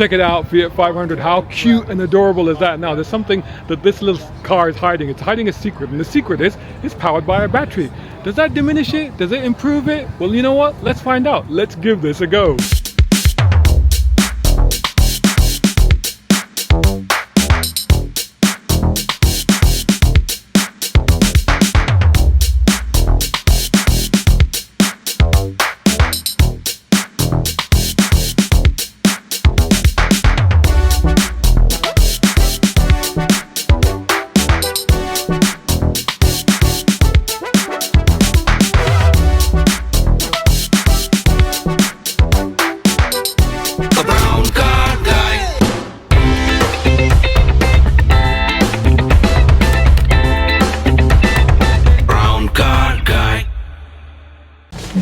Check it out, Fiat 500. How cute and adorable is that? Now, there's something that this little car is hiding. It's hiding a secret, and the secret is it's powered by a battery. Does that diminish it? Does it improve it? Well, you know what? Let's find out. Let's give this a go.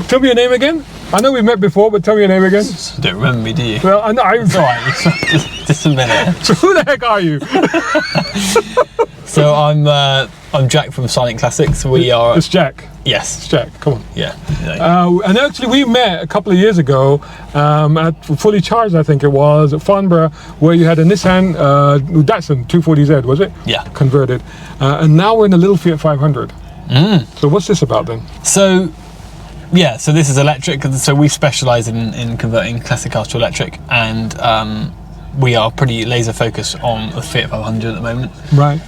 Tell me your name again. I know we met before, but tell me your name again. You don't remember me, do you? Well, I know. It's alright, just a minute. So who the heck are you? So I'm Jack from Silent Classics. We are. It's Jack. Yes. It's Jack. Come on. Yeah. And actually, we met a couple of years ago at Fully Charged, I think it was, at Farnborough, where you had a Nissan Datsun 240Z, was it? Yeah. Converted. And now we're in a little Fiat 500. So what's this about then? So this is electric. So we specialise in converting classic cars to electric, and we are pretty laser focused on the Fiat 500 at the moment. Right.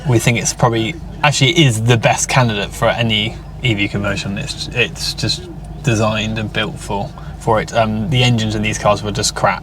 We think it's probably is the best candidate for any EV conversion. It's just designed and built for it. The engines in these cars were just crap,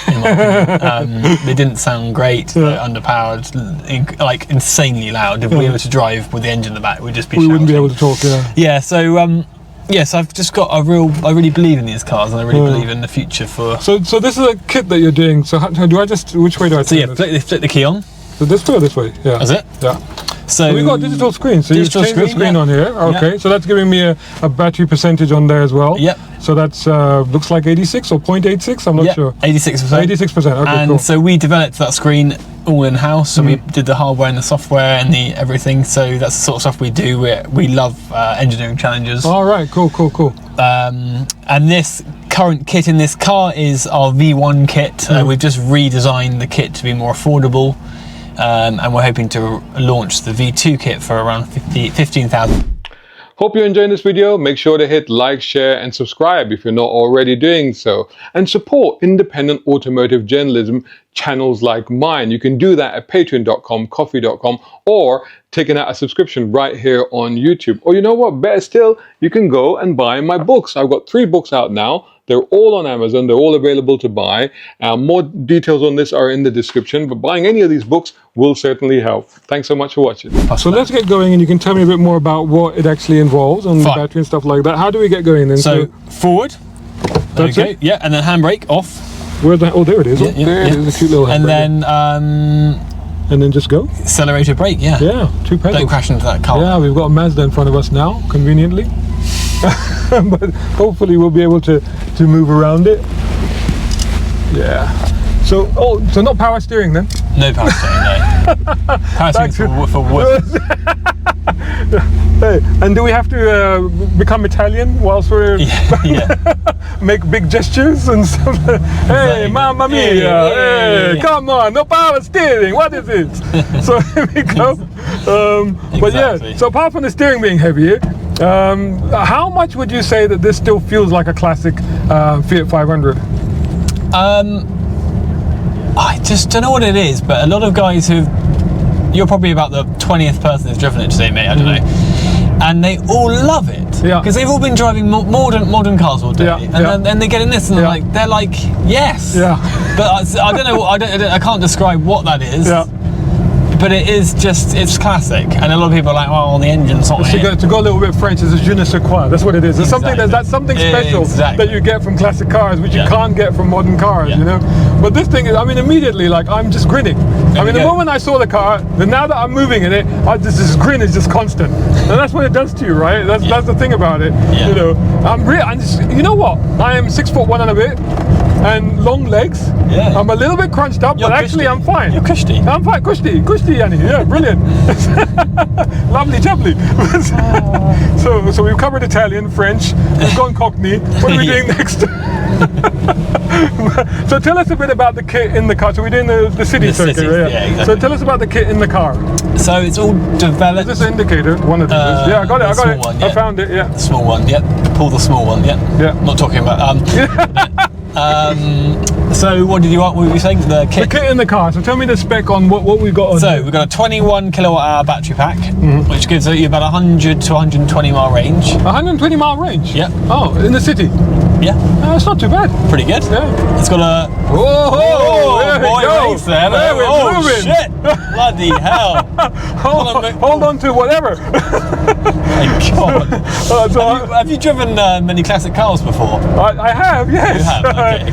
in my opinion. They didn't sound great. They're underpowered, like insanely loud. If we were to drive with the engine in the back, we'd just be shouting. Wouldn't be able to talk. Yeah. So. Yes, I've just got I really believe in these cars, and I really believe in the future for. So this is a kit that you're doing. So how do I which way do I? So yeah, flip the key on. So this way or this way? Yeah. Is it? Yeah. So we've got digital screen. So you've changed the screen on here. Okay. So that's giving me a battery percentage on there as well. Yep. So that's looks like 86 or 0.86. I'm not sure. 86%. 86%. Okay. And cool. so we developed that screen all in house. So we did the hardware and the software and the everything. So that's the sort of stuff we do. We love engineering challenges. All right. Cool. And this current kit in this car is our V1 kit. We've just redesigned the kit to be more affordable, and we're hoping to launch the V2 kit for around 15,000. Hope you're enjoying this video. Make sure to hit like, share and subscribe if you're not already doing so. And support independent automotive journalism channels like mine. You can do that at patreon.com, coffee.com, or taking out a subscription right here on YouTube. Or you know what, better still, you can go and buy my books. I've got 3 books out now. They're all on Amazon. They're all available to buy. More details on this are in the description, but buying any of these books will certainly help. Thanks so much for watching. So let's get going, and you can tell me a bit more about what it actually involves on the battery and stuff like that. How do we get going then? So forward. That's okay. it? Yeah, and then handbrake off. Where's that? Oh, there it is. There it is, a cute little handbrake. And then just go. Accelerator brake. Yeah. Yeah, 2 pedals. Don't crash into that car. Yeah, we've got a Mazda in front of us now, conveniently. But hopefully we'll be able to move around it. Yeah. So not power steering then? No power steering, no. Power steering for wood. Hey, and do we have to become Italian whilst we're make big gestures and stuff? Hey, mamma mia! Hey, come on, no power steering. What is it? So here we go. But yeah, so apart from the steering being heavier, how much would you say that this still feels like a classic Fiat 500? I just don't know what it is, but a lot of guys you're probably about the 20th person who's driven it today, mate, I don't know, and they all love it, because they've all been driving modern cars all day, and then they get in this and they're like yes, but I don't know, I can't describe what that is. But it's classic, and a lot of people are like, well, the engine's not here. To go a little bit French, it's a je ne sais quoi. That's what it is. It's that's something special that you get from classic cars, which you can't get from modern cars, you know. But this thing is, I mean, immediately, like, I'm just grinning. I mean, the moment I saw the car, now that I'm moving in it, this grin is just constant, and that's what it does to you, right? That's the thing about it. You know, you know what? I am 6'1" and a bit. And long legs. Yeah. I'm a little bit crunched up, but actually I'm fine. You're cushy. I'm fine. Cushy, Yanni. Yeah, brilliant. Lovely, jubbly. So we've covered Italian, French. We've gone Cockney. What are we doing next? So tell us a bit about the kit in the car. So we're doing the city circuit, right? Yeah, exactly. So tell us about the kit in the car. So it's all developed. Is this an indicator? One of these. Yeah, I got it. I got it. One, yeah. I found it. Yeah. The small one. Yep. Pull the small one. Yep. Yeah. Not talking about. So what did you want? What were you saying? The kit. The kit in the car. So tell me the spec on what we've got on. So we've got a 21 kilowatt hour battery pack, which gives you about 100 to 120 mile range. 120 mile range. Yeah. Oh, in the city. Yeah. That's not too bad. Pretty good. Yeah. It's got a. Oh, boy, race there. We're moving. Shit! Bloody hell! Hold on to whatever. My God. Have you driven many classic cars before? I have, yes. You have?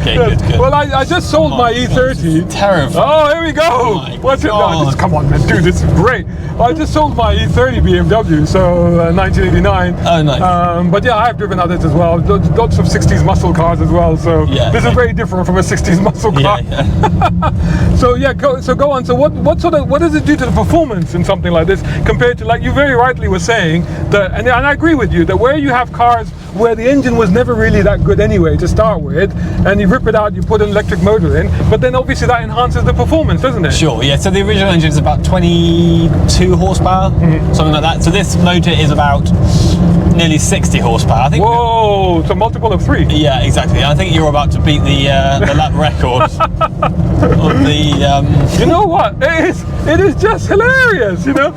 Okay, yes. good. Well, I just sold my E30. Terrifying. Oh, here we go. Oh What's it? God. No, come on, man, dude, this is great. I just sold my E30 BMW, so 1989. Oh, nice. But yeah, I have driven others as well. Lots of 60s muscle cars as well. So yeah, this is very different from a 60s muscle car. Yeah. So yeah, go on. So what does it do to the performance in something like this compared to, like you very rightly were saying that, and I agree with you that where you have cars where the engine was never really that good anyway to start with, and you rip it out, you put an electric motor in, but then obviously that enhances the performance, doesn't it? Sure, yeah. So the original engine is about 22 horsepower, something like that. So this motor is about nearly 60 horsepower. I think. Whoa! So multiple of 3. Yeah, exactly. I think you're about to beat the lap record of the. You know what? It is just hilarious. You know,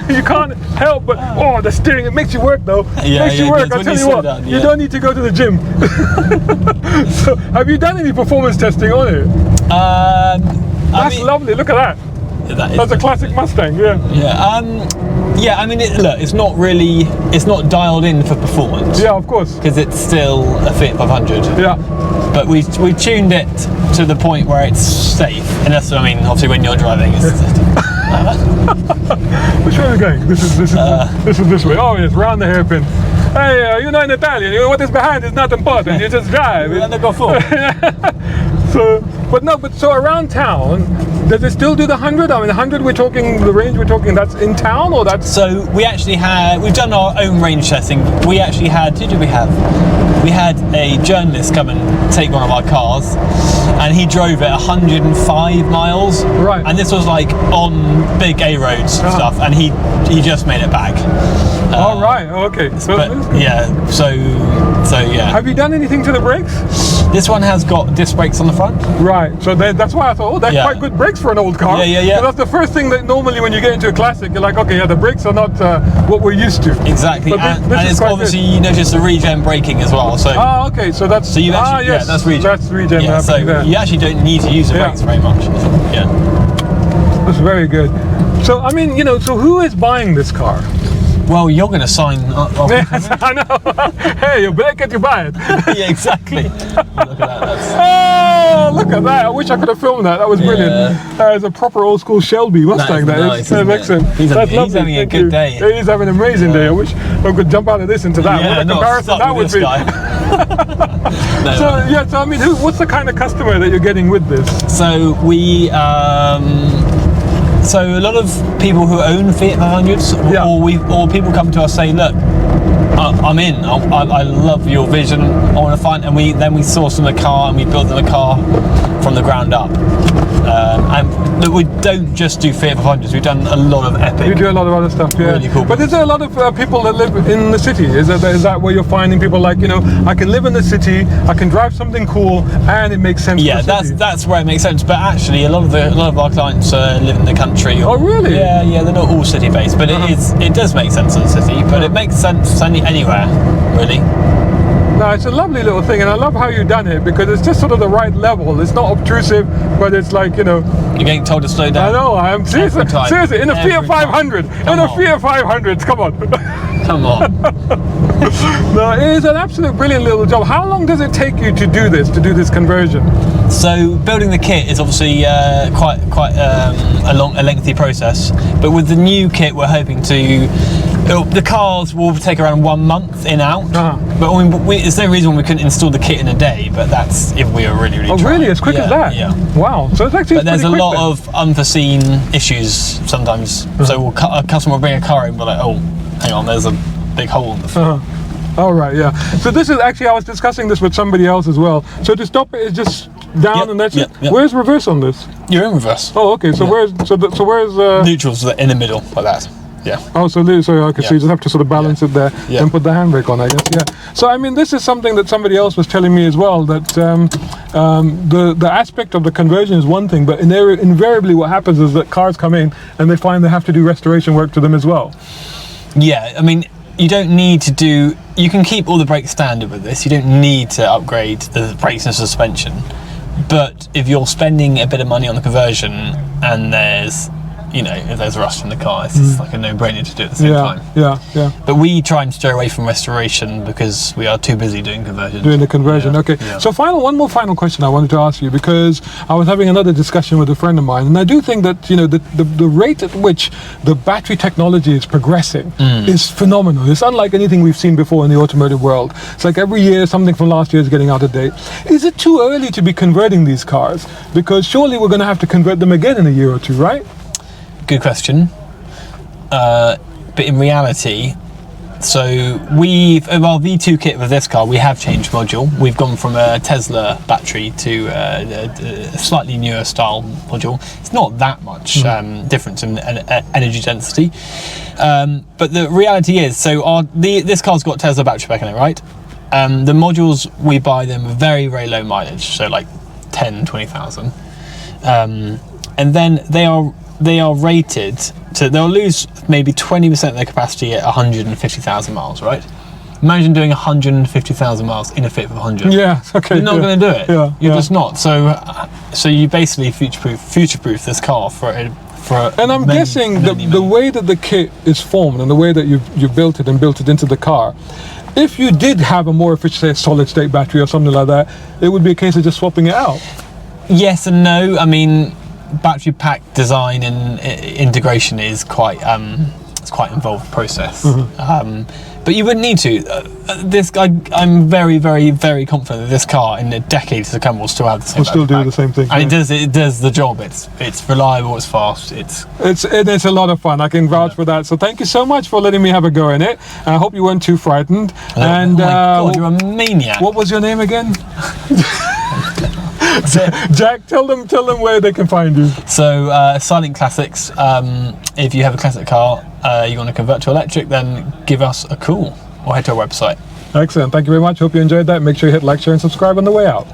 you can't help but the steering. It makes you work though. Yeah, makes you work. I tell you what, down, you don't need to go to the gym. So, have you done any performance testing on it? That's lovely. Look at that. That's a classic Mustang. Yeah. Yeah. Yeah. I mean, it's not dialed in for performance. Yeah, of course. Because it's still a Fiat 500. Yeah. But we tuned it to the point where it's safe. And that's, I mean, obviously when you're driving, it's. Which way are we going? This is this way. Oh yes, round the hairpin. Hey, you're not in Italian. You know what is behind is not important. You just drive. And they go forward. So around town, does it still do the 100? I mean, 100. We're talking the range. We're talking that's in town or that's. So we've done our own range testing. We actually had. Who did we have? We had a journalist come and take one of our cars, and he drove it 105 miles. Right. And this was like on big A roads and stuff, and he just made it back. All right. Okay. So yeah. So yeah. Have you done anything to the brakes? This one has got disc brakes on the front. Right. So that's why I thought, they're quite good brakes for an old car. Yeah. That's the first thing that normally when you get into a classic, you're like, okay, yeah, the brakes are not what we're used to. Exactly. And it's obviously you notice the regen braking as well. So. Okay. So that's. So you actually, yes, that's regen. That's regen. Yeah. So you actually don't need to use the brakes very much. Yeah. That's very good. So I mean, so who is buying this car? Well, you're going to sign up. Yes, I know. Hey, you break it, you buy it. Yeah, exactly. Look at that. Look at that. I wish I could have filmed that. That was brilliant. It's a proper old school Shelby Mustang. Nice, that's excellent. He's having a good day. He's having an amazing day. I wish I could jump out of this into that. What a comparison that would be. So I mean, what's the kind of customer that you're getting with this? So we. So a lot of people who own Fiat 500s, or people come to us saying, look, I'm in. I love your vision. I want to find, and we source them a car and we build them a car from the ground up. And we don't just do Fiat 500s. We've done a lot of epic. You do a lot of other stuff, yeah. Really cool. But is there a lot of people that live in the city? Is that where you're finding people like, I can live in the city, I can drive something cool, and it makes sense? Yeah, that's where it makes sense. But actually, a lot of our clients live in the country. Oh, really? Yeah, they're not all city based, but it does make sense in the city. But it makes sense anywhere, really. No, it's a lovely little thing, and I love how you've done it because it's just sort of the right level. It's not obtrusive, but it's like, You're getting told to slow down. I know, I am. Seriously, in a Fiat 500. In a Fiat 500, come on. Come on. No, it is an absolute brilliant little job. How long does it take you to do this conversion? So building the kit is obviously quite a lengthy process, but with the new kit we're hoping to. The cars will take around 1 month in out, but there's no reason we couldn't install the kit in a day. But that's if we are really trying. Really, as quick as that? Yeah. Wow. So it's actually. But there's a lot of unforeseen issues sometimes. So a customer will bring a car in, but like, oh, hang on, there's a big hole in the front. All right, yeah. So this is actually, I was discussing this with somebody else as well. So to stop it is just down and that's it. Where's reverse on this? You're in reverse. Oh, okay. So where's neutral's in the middle like that. Yeah. Oh, so okay. So you just have to sort of balance it there and put the handbrake on, I guess. Yeah. So I mean, this is something that somebody else was telling me as well, that the aspect of the conversion is one thing, but invariably what happens is that cars come in and they find they have to do restoration work to them as well. Yeah. I mean, you don't need to do. You can keep all the brakes standard with this. You don't need to upgrade the brakes and suspension. But if you're spending a bit of money on the conversion and there's, if there's rust in the car, it's like a no-brainer to do it at the same time. Yeah. But we try and steer away from restoration because we are too busy doing conversion. Doing the conversion, okay. Yeah. So one more final question I wanted to ask you, because I was having another discussion with a friend of mine, and I do think that the rate at which the battery technology is progressing is phenomenal. It's unlike anything we've seen before in the automotive world. It's like every year something from last year is getting out of date. Is it too early to be converting these cars? Because surely we're going to have to convert them again in a year or two, right? Good question. But in reality, so our V2 kit with this car, we have changed module. We've gone from a Tesla battery to a slightly newer style module. It's not that much difference in energy density. But the reality is, so this car's got Tesla battery pack in it, right? The modules, we buy them very, very low mileage, so like 10, 20,000. And then they are rated to, they'll lose maybe 20% of their capacity at 150,000 miles, right? Imagine doing 150,000 miles in a Fiat 500. Yeah, okay. You're not going to do it. Yeah, You're just not. So you basically future-proof this car for and I'm guessing the way that the kit is formed and the way that you built it into the car, if you did have a more efficient, say, solid-state battery or something like that, it would be a case of just swapping it out. Yes and no. I mean, battery pack design and integration is quite it's quite involved process. But you wouldn't need to. I'm very, very, very confident that this car in the decades to come will still have the same. Will still do the same thing. And it does the job. It's reliable. It's fast. It's a lot of fun. I can vouch for that. So thank you so much for letting me have a go in it. I hope you weren't too frightened. And oh my God, you're a maniac. What was your name again? Jack, tell them where they can find you. So Silent Classics. If you have a classic car, you want to convert to electric, then give us a call or head to our website. Excellent. Thank you very much. Hope you enjoyed that. Make sure you hit like, share, and subscribe on the way out.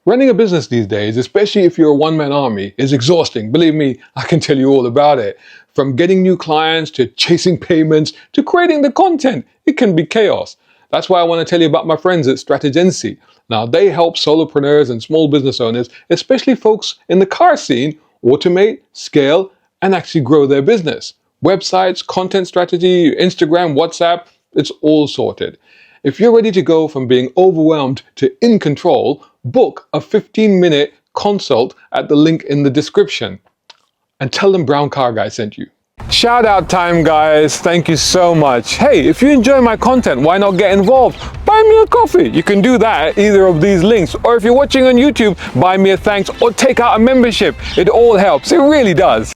Running a business these days, especially if you're a one-man army, is exhausting. Believe me, I can tell you all about it. From getting new clients to chasing payments to creating the content, it can be chaos. That's why I want to tell you about my friends at Strategency. Now, they help solopreneurs and small business owners, especially folks in the car scene, automate, scale, and actually grow their business. Websites, content strategy, Instagram, WhatsApp, it's all sorted. If you're ready to go from being overwhelmed to in control, book a 15-minute consult at the link in the description. And tell them Brown Car Guy sent you. Shout out time, guys. Thank you so much. Hey, if you enjoy my content, why not get involved? Buy me a coffee. You can do that at either of these links. Or if you're watching on YouTube, buy me a thanks or take out a membership. It all helps. It really does.